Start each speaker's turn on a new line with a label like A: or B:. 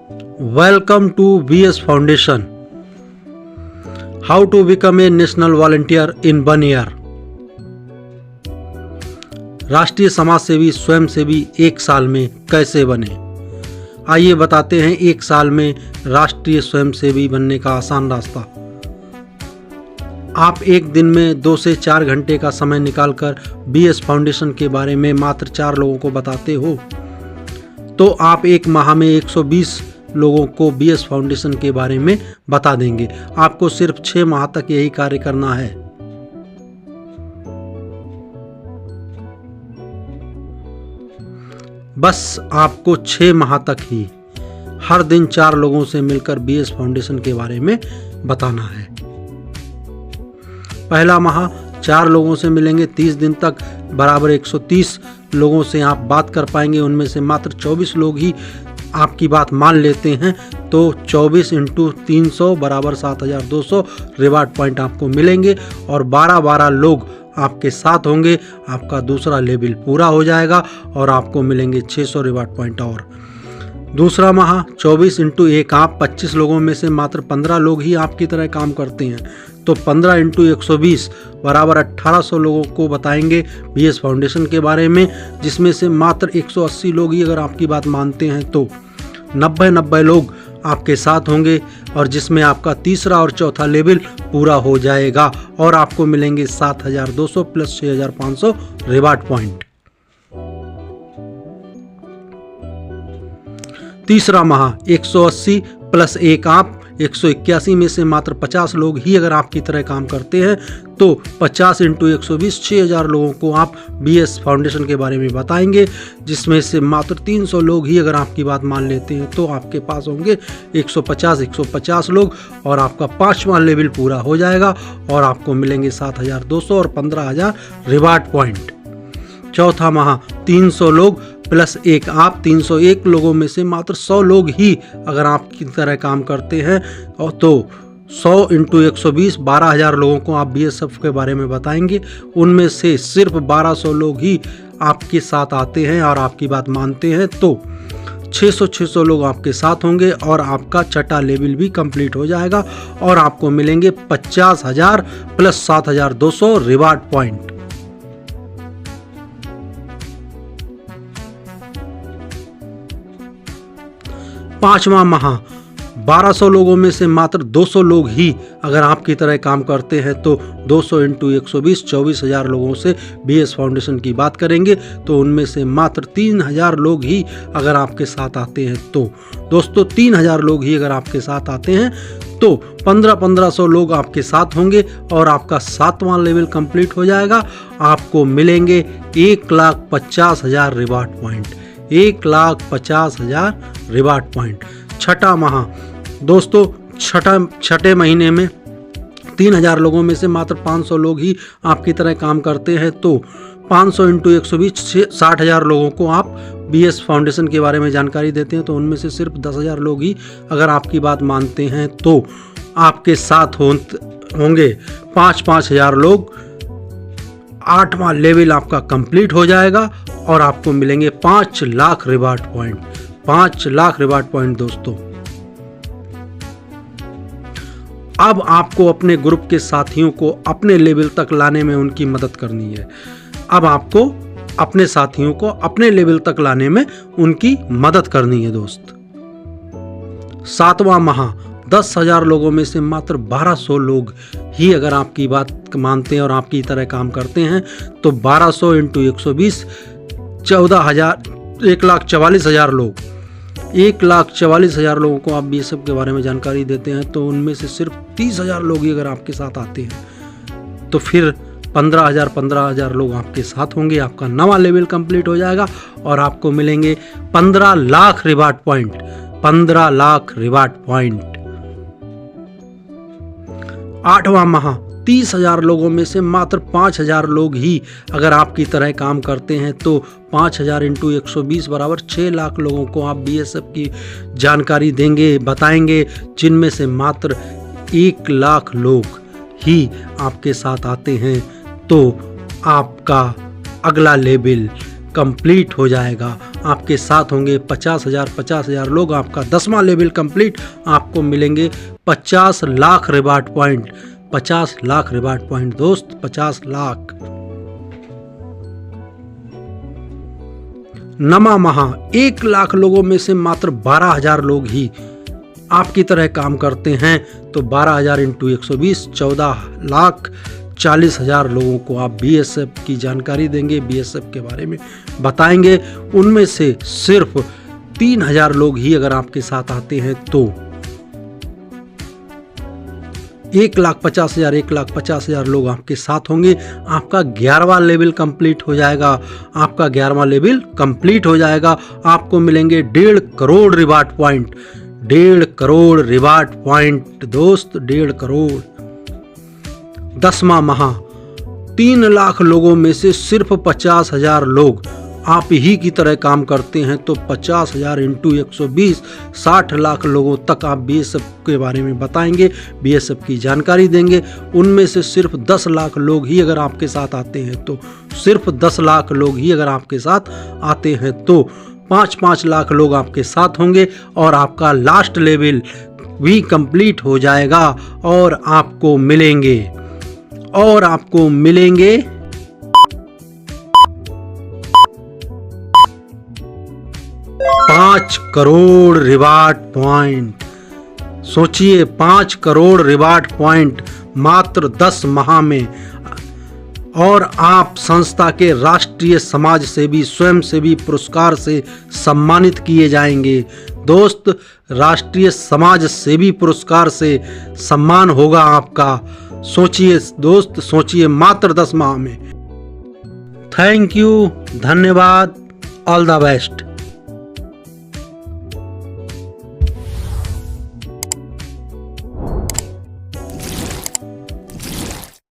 A: Welcome to BS Foundation. How to become a national volunteer in 1 year. राष्ट्रीय समाज सेवी स्वयंसेवी 1 साल में कैसे बने, आइए बताते हैं 1 साल में राष्ट्रीय स्वयंसेवी बनने का आसान रास्ता। आप एक दिन में 2 से 4 घंटे का समय निकालकर BS फाउंडेशन के बारे में मात्र 4 लोगों को बताते हो तो आप एक माह में 120 लोगों को BS फाउंडेशन के बारे में बता देंगे। आपको सिर्फ 6 माह तक यही कार्य करना है। बस आपको 6 माह तक ही हर दिन 4 लोगों से मिलकर BS फाउंडेशन के बारे में बताना है। पहला माह 4 लोगों से मिलेंगे 30 दिन तक, बराबर 130 लोगों से आप बात कर पाएंगे। उनमें से मात्र 24 लोग ही आपकी बात मान लेते हैं, तो 24 × 300 बराबर 7200 रिवार्ड पॉइंट आपको मिलेंगे और 12 लोग आपके साथ होंगे। आपका दूसरा लेवल पूरा हो जाएगा और आपको मिलेंगे 600 रिवार्ड पॉइंट। और दूसरा माह 24 × 1 आप 25 लोगों में से मात्र 15 लोग ही आपकी तरह काम करते हैं, तो 15 × 120 बराबर 1800 लोगों को बताएंगे BS फाउंडेशन के बारे में, जिसमें से मात्र 180 लोग ही अगर आपकी बात मानते हैं तो 90 लोग आपके साथ होंगे और जिसमें आपका तीसरा और चौथा लेवल पूरा हो जाएगा और आपको मिलेंगे 7200 + 6500 रिवार्ड पॉइंट। तीसरा माह 180 + 1 आप 181 में से मात्र 50 लोग ही अगर आपकी तरह काम करते हैं, तो 50 × 120 6000 लोगों को आप BS फाउंडेशन के बारे में बताएंगे, जिसमें से मात्र 300 लोग ही अगर आपकी बात मान लेते हैं तो आपके पास होंगे 150 लोग और आपका 5वां लेवल पूरा हो जाएगा और आपको मिलेंगे 7200 और 15000 रिवार्ड पॉइंट। चौथा माह 300 लोग + 1 आप 301 लोगों में से मात्र 100 लोग ही अगर आपकी तरह काम करते हैं, और तो 100 × 120 12000 लोगों को आप BSF के बारे में बताएंगे। उनमें से सिर्फ 1200 लोग ही आपके साथ आते हैं और आपकी बात मानते हैं, तो 600 लोग आपके साथ होंगे और आपका 6ठा लेवल भी कंप्लीट हो जाएगा और आपको मिलेंगे 50000 + 7200 रिवार्ड पॉइंट। 5वां माह 1200 लोगों में से मात्र 200 लोग ही अगर आपकी तरह काम करते हैं, तो 200 × 120 24000 लोगों से BS फाउंडेशन की बात करेंगे, तो उनमें से मात्र 3000 लोग ही अगर आपके साथ आते हैं, तो दोस्तों 3000 लोग ही अगर आपके साथ आते हैं तो 1500 लोग आपके साथ होंगे और आपका 7वां लेवल कंप्लीट हो जाएगा। आपको मिलेंगे 1,50,000 रिवार्ड पॉइंट, 1,50,000 रिवार्ड पॉइंट। 6ठा माह दोस्तों, छठे महीने में 3000 लोगों में से मात्र 500 लोग ही आपकी तरह काम करते हैं, तो 500 × 120 60000 लोगों को आप BS फाउंडेशन के बारे में जानकारी देते हैं, तो उनमें से सिर्फ 10000 लोग ही अगर आपकी बात मानते हैं, तो आपके साथ होंगे 5000 लोग। 8वां लेवल आपका कंप्लीट हो जाएगा और आपको मिलेंगे 5 lakh reward point, 5 lakh reward point. दोस्तों, अब आपको अपने ग्रुप के साथियों को अपने लेवल तक लाने में उनकी मदद करनी है। अब आपको अपने साथियों को अपने लेवल तक लाने में उनकी मदद करनी है। दोस्त, 7वां माह 10,000 लोगों में से मात्र 1200 लोग ही अगर आपकी बात मानते हैं और आपकी तरह काम करते हैं, तो 1200 × 120 1,44,000 लोग, 1,44,000 लोगों को आप BSF के बारे में जानकारी देते हैं, तो उनमें से सिर्फ 30,000 लोग ही अगर आपके साथ आते हैं, तो फिर 15,000 लोग आपके साथ होंगे। आपका 9वां लेवल कंप्लीट हो जाएगा और आपको मिलेंगे 15 lakh reward point, 15 lakh reward point. 8वां माह 30,000 लोगों में से मात्र 5000 लोग ही अगर आपकी तरह काम करते हैं, तो 5000 × 120 बराबर 6 लाख लोगों को आप BSF की जानकारी देंगे, बताएंगे, जिनमें से मात्र 1 लाख लोग ही आपके साथ आते हैं, तो आपका अगला लेवल कंप्लीट हो जाएगा आपके साथ होंगे 50,000 लोग, आपका 10वां लेवल कंप्लीट, आपको मिलेंगे 50 lakh reward point. 50 lakh reward point दोस्त, 50 लाख। नमा महा 1 लाख लोगों में से मात्र 12,000 लोग ही आपकी तरह काम करते हैं, तो 12,000 इंटू 120 14,40,000 लोगों को आप बीएसएफ की जानकारी देंगे, बीएसएफ के बारे में बताएंगे। उनमें से सिर्फ 3,000 लोग ही अगर आपके साथ आते हैं तो 1,50,000 लोग आपके साथ होंगे। आपका 11वां लेवल कंप्लीट हो जाएगा, आपका 11वां लेवल कंप्लीट हो जाएगा। आपको मिलेंगे 1.5 crore reward point. 1.5 crore reward point दोस्त, 1.5 करोड़। 10वां माह 3 लाख लोगों में से सिर्फ 50,000 लोग आप ही की तरह काम करते हैं, तो 50,000 इंटू 120 60 लाख लोगों तक आप बीएसएफ के बारे में बताएंगे, बीएसएफ की जानकारी देंगे। उनमें से सिर्फ 10 लाख लोग ही अगर आपके साथ आते हैं, तो सिर्फ 10 लाख लोग ही अगर आपके साथ आते हैं तो 5-5 लाख लोग आपके साथ होंगे और आपका लास्ट लेवल भी कंप्लीट हो जाएगा और आपको मिलेंगे 5 करोड़ रिवार्ड पॉइंट। सोचिए 5 करोड़ रिवार्ड पॉइंट मात्र 10 माह में, और आप संस्था के राष्ट्रीय समाज सेवी स्वयंसेवी पुरस्कार से सम्मानित किए जाएंगे। दोस्त, राष्ट्रीय समाज सेवी पुरस्कार से सम्मान होगा आपका। सोचिए दोस्त, सोचिए मात्र 10 माह में। थैंक यू, धन्यवाद, ऑल द बेस्ट।